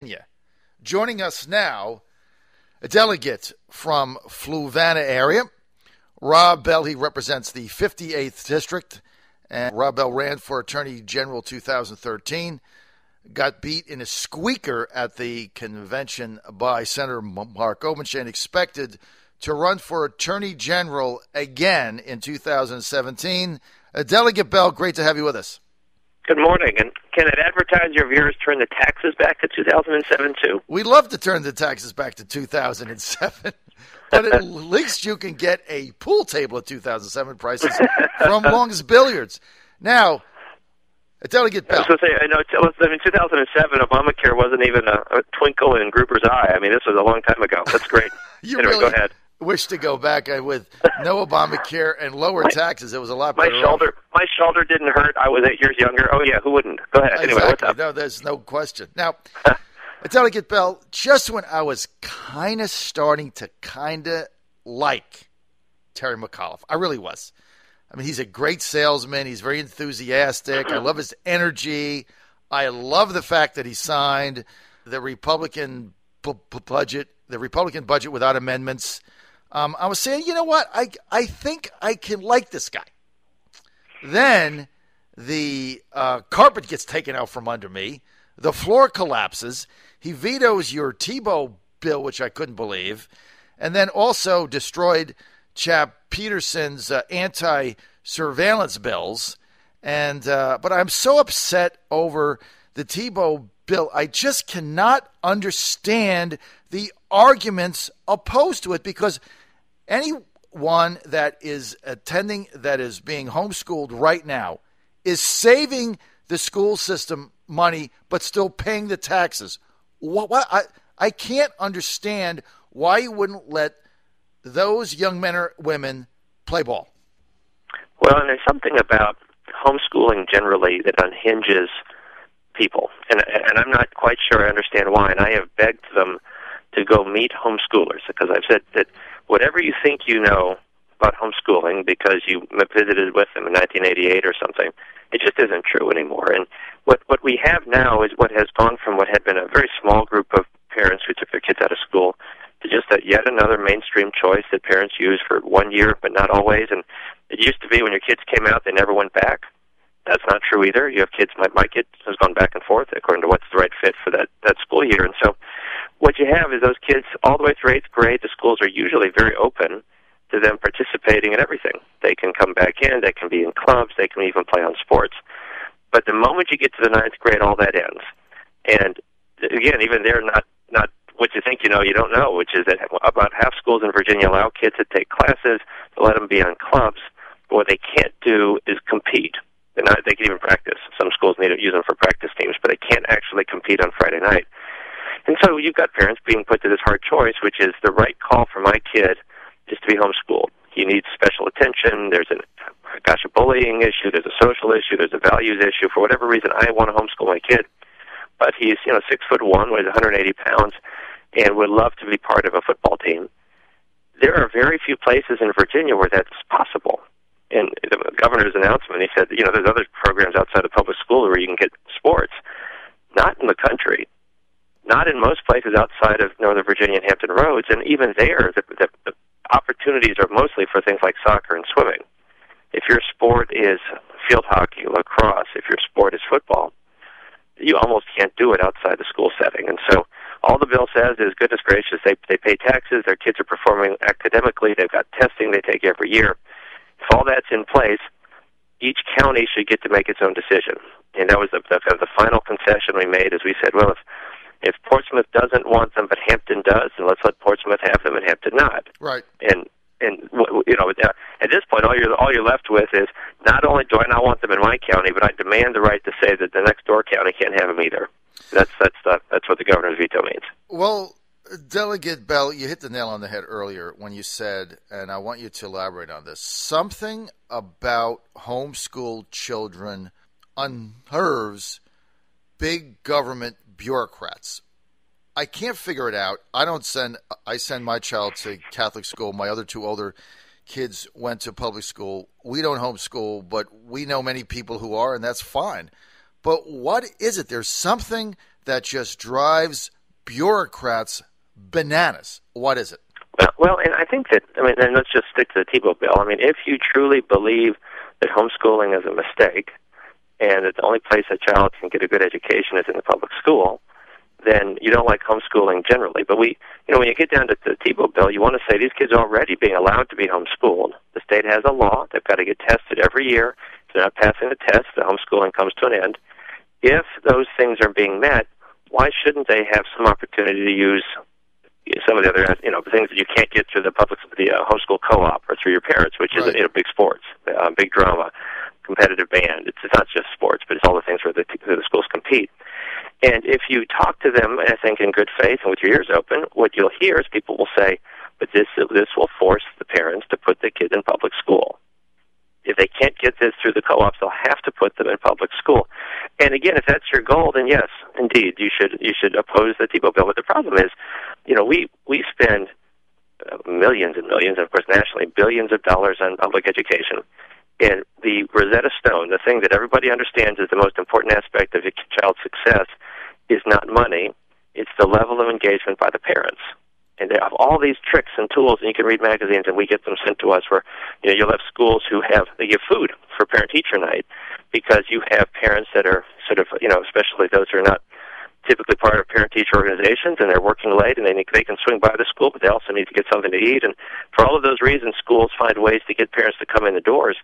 Yeah. Joining us now, a delegate from Fluvanna area, Rob Bell. He represents the 58th District, and Rob Bell ran for Attorney General 2013, got beat in a squeaker at the convention by Senator Mark Obenshain, expected to run for Attorney General again in 2017. Delegate Bell, great to have you with us. Good morning. And can it advertise your viewers turn the taxes back to 2007 too? We'd love to turn the taxes back to 2007, but at least you can get a pool table at 2007 prices from Long's Billiards. Now, Delegate Bell. I was going to say, I know, in 2007, Obamacare wasn't even a twinkle in Gruber's eye. I mean, this was a long time ago. That's great. You anyway, really go ahead. Wish to go back with no Obamacare and lower taxes. It was a lot better. My shoulder didn't hurt. I was 8 years younger. Oh, yeah, who wouldn't? Go ahead. Exactly. Anyway, what's up? No, there's no question. Now, Delegate Bell, just when I was kind of starting to like Terry McAuliffe, I really was. I mean, he's a great salesman. He's very enthusiastic. I love his energy. I love the fact that he signed the Republican budget without amendments. I was saying, you know what? I think I can like this guy. Then the carpet gets taken out from under me. The floor collapses. He vetoes your Tebow bill, which I couldn't believe, and then also destroyed Chap Peterson's anti-surveillance bills. And but I'm so upset over the Tebow bill. I just cannot understand the arguments opposed to it, because anyone that is attending, that is being homeschooled right now, is saving the school system money but still paying the taxes. I can't understand why you wouldn't let those young men or women play ball. Well, and there's something about homeschooling generally that unhinges people, and I'm not quite sure I understand why, and I have begged them to go meet homeschoolers, because I've said that whatever you think you know about homeschooling because you visited with them in 1988 or something, it just isn't true anymore. And what we have now is what has gone from what had been a very small group of parents who took their kids out of school to just yet another mainstream choice that parents use for 1 year, but not always. And it used to be when your kids came out, they never went back. That's not true either. You have kids, my kid has gone back and forth according to what's the right fit for that school year. And so what you have is those kids all the way through 8th grade, the schools are usually very open to them participating in everything. They can come back in, they can be in clubs, they can even play on sports. But the moment you get to the 9th grade, all that ends. And again, even they're not what you think you know, you don't know, which is that about half schools in Virginia allow kids to take classes, to let them be on clubs. But what they can't do is compete. They can even practice. Some schools need to use them for practice teams, but they can't actually compete on Friday night. And so you've got parents being put to this hard choice, which is the right call for my kid is to be homeschooled. He needs special attention. There's a bullying issue. There's a social issue. There's a values issue. For whatever reason, I want to homeschool my kid. But he's 6'1", weighs 180 pounds, and would love to be part of a football team. There are very few places in Virginia where that's possible. In the governor's announcement, he said, there's other programs outside of public school where you can get sports. Not in the country. Not in most places outside of Northern Virginia and Hampton Roads. And even there, the opportunities are mostly for things like soccer and swimming. If your sport is field hockey, lacrosse, if your sport is football, you almost can't do it outside the school setting. And so all the bill says is, goodness gracious, they pay taxes, their kids are performing academically, they've got testing they take every year. If all that's in place, each county should get to make its own decision. And that was the final concession we made, is we said, well, if Portsmouth doesn't want them but Hampton does, then let's let Portsmouth have them and Hampton not. Right. And at this point, all you're left with is, not only do I not want them in my county, but I demand the right to say that the next door county can't have them either. That's what the governor's veto means. Well, Delegate Bell, you hit the nail on the head earlier when you said, and I want you to elaborate on this, something about homeschooled children unnerves big government bureaucrats. I can't figure it out. I send my child to Catholic school. My other two older kids went to public school. We don't homeschool, but we know many people who are, and that's fine. But what is it? There's something that just drives bureaucrats bananas. What is it? Well, and I think that, and let's just stick to the Tebow bill. If you truly believe that homeschooling is a mistake and that the only place a child can get a good education is in the public school, then you don't like homeschooling generally. But when you get down to the Tebow bill, you want to say these kids are already being allowed to be homeschooled. The state has a law. They've got to get tested every year. If they're not passing the test, the homeschooling comes to an end. If those things are being met, why shouldn't they have some opportunity to use some of the other, things that you can't get through the homeschool co-op or through your parents, which is, big sports, big drama, competitive band. It's not just sports, but it's all the things where the schools compete. And if you talk to them, I think, in good faith and with your ears open, what you'll hear is people will say, but this will force the parents to put the kids in public school. If they can't get this through the co-ops, they'll have to put them in public school. And again, if that's your goal, then yes, indeed, you should oppose the Tebow bill. But the problem is, we spend millions and millions, and of course nationally, billions of dollars on public education. And the Rosetta Stone, the thing that everybody understands is the most important aspect of a child's success, is not money. It's the level of engagement by the parents. And they have all these tricks and tools, and you can read magazines, and we get them sent to us where, you'll have schools they give food for parent-teacher night because you have parents that are sort of, especially those who are not typically part of parent-teacher organizations, and they're working late, and they can swing by the school, but they also need to get something to eat. And for all of those reasons, schools find ways to get parents to come in the doors.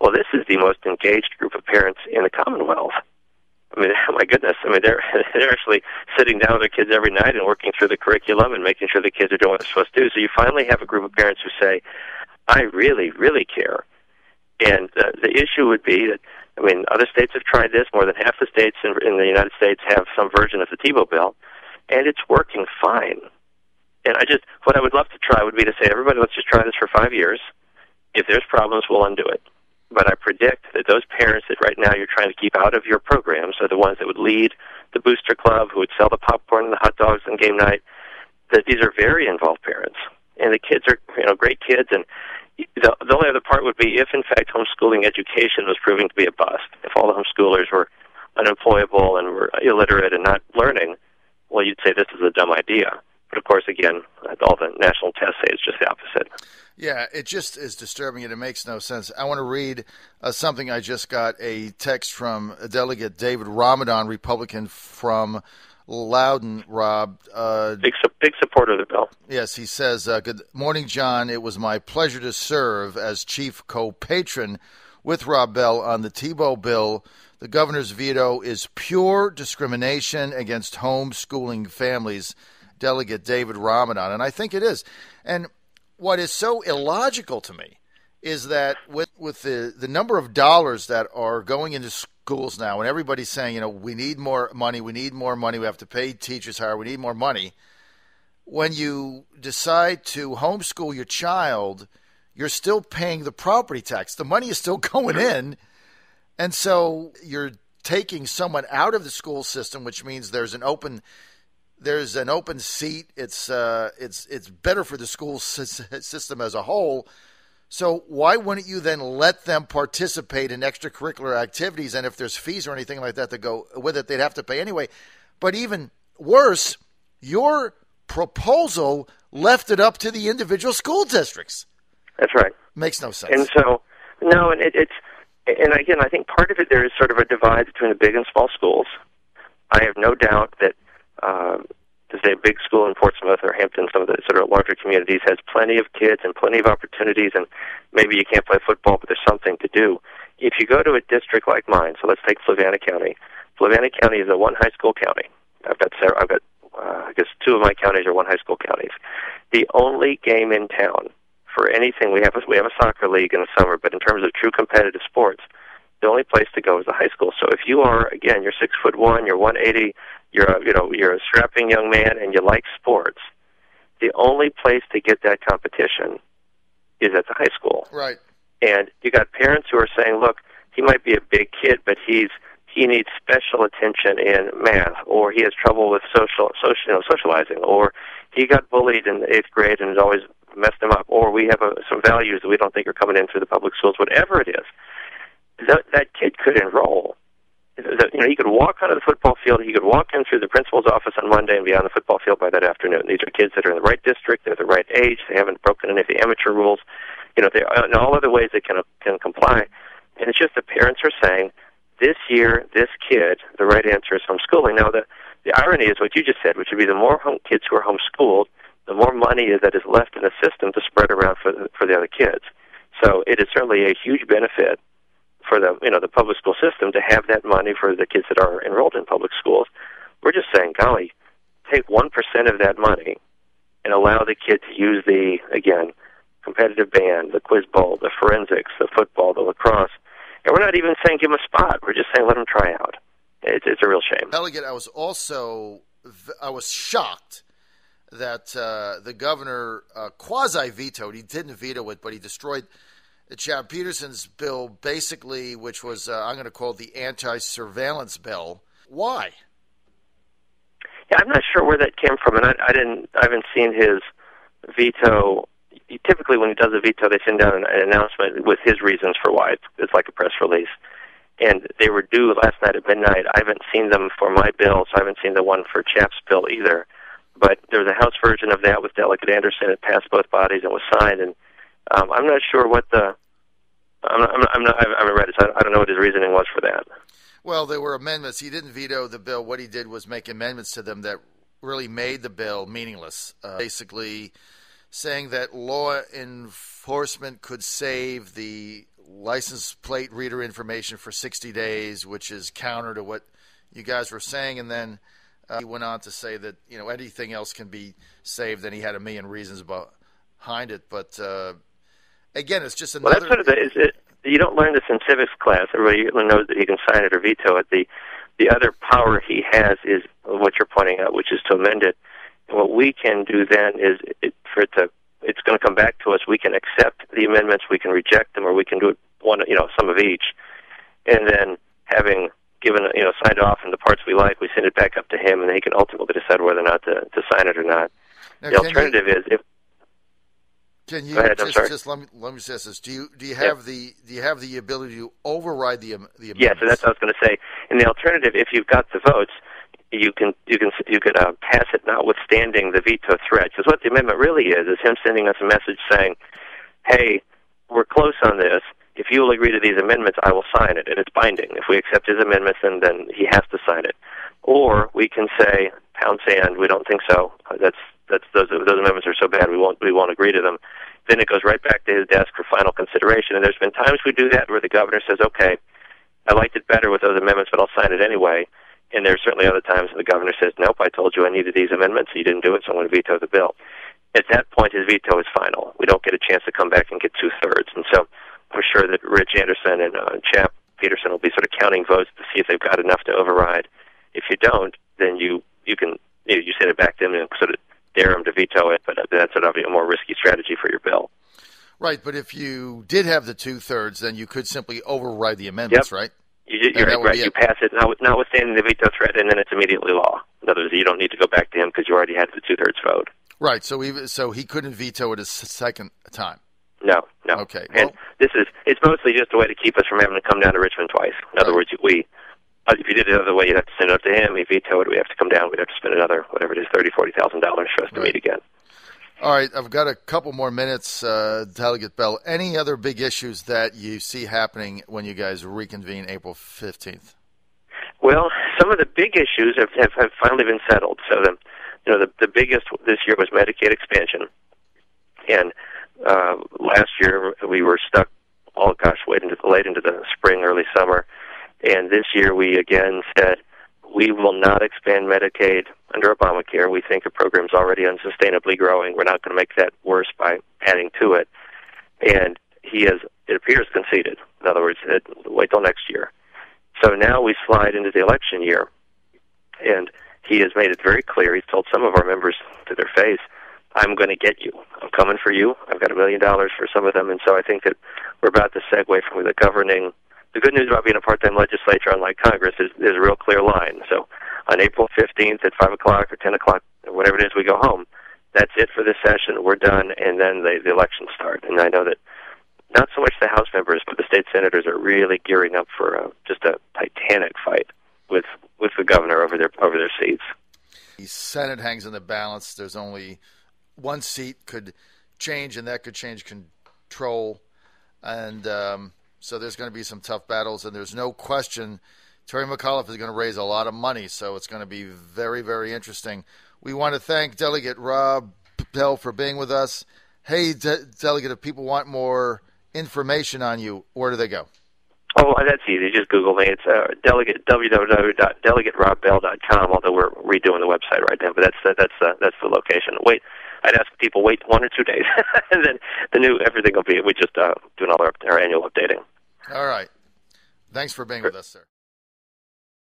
Well, this is the most engaged group of parents in the Commonwealth. Oh my goodness. They're actually sitting down with their kids every night and working through the curriculum and making sure the kids are doing what they're supposed to do. So you finally have a group of parents who say, I really, really care. And the issue would be that, other states have tried this. More than half the states in the United States have some version of the Tebow bill, and it's working fine. And what I would love to try would be to say, everybody, let's just try this for 5 years. If there's problems, we'll undo it. But I predict that those parents that right now you're trying to keep out of your programs are the ones that would lead the booster club, who would sell the popcorn and the hot dogs on game night, that these are very involved parents. And the kids are, great kids. And the only other part would be if, in fact, homeschooling education was proving to be a bust. If all the homeschoolers were unemployable and were illiterate and not learning, well, you'd say this is a dumb idea. But, of course, again, all the national tests say it's just the opposite. Yeah, it just is disturbing and it makes no sense. I want to read something. I just got a text from Delegate David Ramadan, Republican from Loudoun, Rob. Big supporter of the bill. Yes, he says, good morning, John. It was my pleasure to serve as chief co-patron with Rob Bell on the Tebow bill. The governor's veto is pure discrimination against homeschooling families. Delegate David Ramadan. And I think it is. And what is so illogical to me is that with the number of dollars that are going into schools now, and everybody's saying, we need more money, we have to pay teachers higher, we need more money. When you decide to homeschool your child, you're still paying the property tax. The money is still going in. And so you're taking someone out of the school system, which means there's an open seat. It's better for the school system as a whole. So why wouldn't you then let them participate in extracurricular activities? And if there's fees or anything like that to go with it, they'd have to pay anyway. But even worse, your proposal left it up to the individual school districts. That's right. Makes no sense. And so, no, and and again, I think part of it, there is sort of a divide between the big and small schools. I have no doubt that to say a big school in Portsmouth or Hampton, some of the sort of larger communities, has plenty of kids and plenty of opportunities, and maybe you can't play football, but there's something to do. If you go to a district like mine, so let's take Flavanna County. Flavanna County is a one high school county. I guess two of my counties are one high school counties. The only game in town for anything, we have a soccer league in the summer, but in terms of true competitive sports, the only place to go is the high school. So if you are, again, you're 6'1", you're 180, you're a strapping young man, and you like sports, the only place to get that competition is at the high school. Right. And you got parents who are saying, look, he might be a big kid, but he needs special attention in math, or he has trouble with socializing, or he got bullied in the 8th grade and has always messed him up, or we have some values that we don't think are coming in through the public schools, whatever it is. That kid could enroll he could walk onto the football field. He could walk in through the principal's office on Monday and be on the football field by that afternoon. These are kids that are in the right district. They're the right age. They haven't broken any of the amateur rules. They in all other ways they can comply. And it's just the parents are saying, this year, this kid, the right answer is homeschooling. Now, the irony is what you just said, which would be the more kids who are homeschooled, the more money that is left in the system to spread around for the other kids. So it is certainly a huge benefit for the public school system to have that money for the kids that are enrolled in public schools. We're just saying, golly, take 1% of that money and allow the kid to use the, again, competitive band, the quiz bowl, the forensics, the football, the lacrosse. And we're not even saying give him a spot. We're just saying let him try out. It's a real shame. Delegate, I was shocked that the governor quasi-vetoed. He didn't veto it, but he destroyed Chad Peterson's bill, basically, which was, I'm going to call it the anti-surveillance bill. Why? Yeah, I'm not sure where that came from, and I haven't seen his veto. Typically, when he does a veto, they send out an announcement with his reasons for why. It's like a press release. And they were due last night at midnight. I haven't seen them for my bill, so I haven't seen the one for Chap's bill either. But there was a House version of that with Delegate Anderson. It passed both bodies and was signed. And I'm not sure what I haven't read it, so I don't know what his reasoning was for that. Well, there were amendments. He didn't veto the bill. What he did was make amendments to them that really made the bill meaningless. Basically saying that law enforcement could save the license plate reader information for 60 days, which is counter to what you guys were saying. And then he went on to say that, anything else can be saved, and he had a million reasons behind it. But again, it's just another... Well, that's sort of you don't learn this in civics class. Everybody knows that he can sign it or veto it. The other power he has is what you're pointing out, which is to amend it. And what we can do then is, it's going to come back to us. We can accept the amendments, we can reject them, or we can do it some of each. And then having given, signed off in the parts we like, we send it back up to him, and then he can ultimately decide whether or not to sign it or not. Now, the alternative is if... Can you Go ahead, just let me say this? Do you have the ability to override the amendments? Yeah, so that's what I was going to say. And the alternative, if you've got the votes, you could pass it notwithstanding the veto threat. Because what the amendment really is him sending us a message saying, "Hey, we're close on this. If you will agree to these amendments, I will sign it," and it's binding. If we accept his amendments, then he has to sign it. Or we can say, pound sand, we don't think so. Those amendments are so bad we won't agree to them. Then it goes right back to his desk for final consideration. And there's been times we do that where the governor says, "Okay, I liked it better with those amendments, but I'll sign it anyway." And there's certainly other times the governor says, "Nope, I told you I needed these amendments, you didn't do it, so I'm going to veto the bill." At that point, his veto is final. We don't get a chance to come back and get 2/3. And so I'm sure that Rich Anderson and Chap Peterson will be sort of counting votes to see if they've got enough to override. If you don't, then you can send it back to them and sort of dare them to veto it, but that's sort of a more risky strategy for your bill. Right, but if you did have the 2/3, then you could simply override the amendments, Yep. Right? You're right. You pass it, notwithstanding the veto threat, and then it's immediately law. In other words, you don't need to go back to him because you already had the 2/3 vote. Right. So he couldn't veto it a second time. No. Okay. And it's mostly just a way to keep us from having to come down to Richmond twice. In other words, if you did it the other way, you'd have to send it up to him. He vetoed it. We have to come down. We'd have to spend another, whatever it is, $30,000-$40,000 for us to meet again. All right, I've got a couple more minutes, Delegate Bell. Any other big issues that you see happening when you guys reconvene April 15th? Well, some of the big issues have finally been settled. So the biggest this year was Medicaid expansion, and last year we were stuck. Late into the spring, early summer, and this year we again said we will not expand Medicaid under Obamacare. We think the program's already unsustainably growing. We're not going to make that worse by adding to it. And he has, it appears, conceded. In other words, wait till next year. So now we slide into the election year, and he has made it very clear. He's told some of our members to their face, "I'm going to get you. I'm coming for you. I've got $1 million for some of them." And so I think that we're about to segue from the governing. The good news about being a part-time legislature, unlike Congress, is there's a real clear line. So on April 15th at 5 o'clock or 10 o'clock, whatever it is, we go home. That's it for this session. We're done, and then the elections start. And I know that not so much the House members, but the state senators are really gearing up for just a titanic fight with the governor over their seats. The Senate hangs in the balance. There's only one seat could change, and that could change control. And so there's going to be some tough battles, and there's no question Terry McAuliffe is going to raise a lot of money, so it's going to be very, very interesting. We want to thank Delegate Rob Bell for being with us. Hey, Delegate, if people want more information on you, where do they go? Oh, that's easy. Just Google me. It's www.delegaterobbell.com, although we're redoing the website right now, but that's the location. I'd ask people wait 1 or 2 days, and then everything will be, we just doing all our annual updating. All right. Thanks for being with us, sir.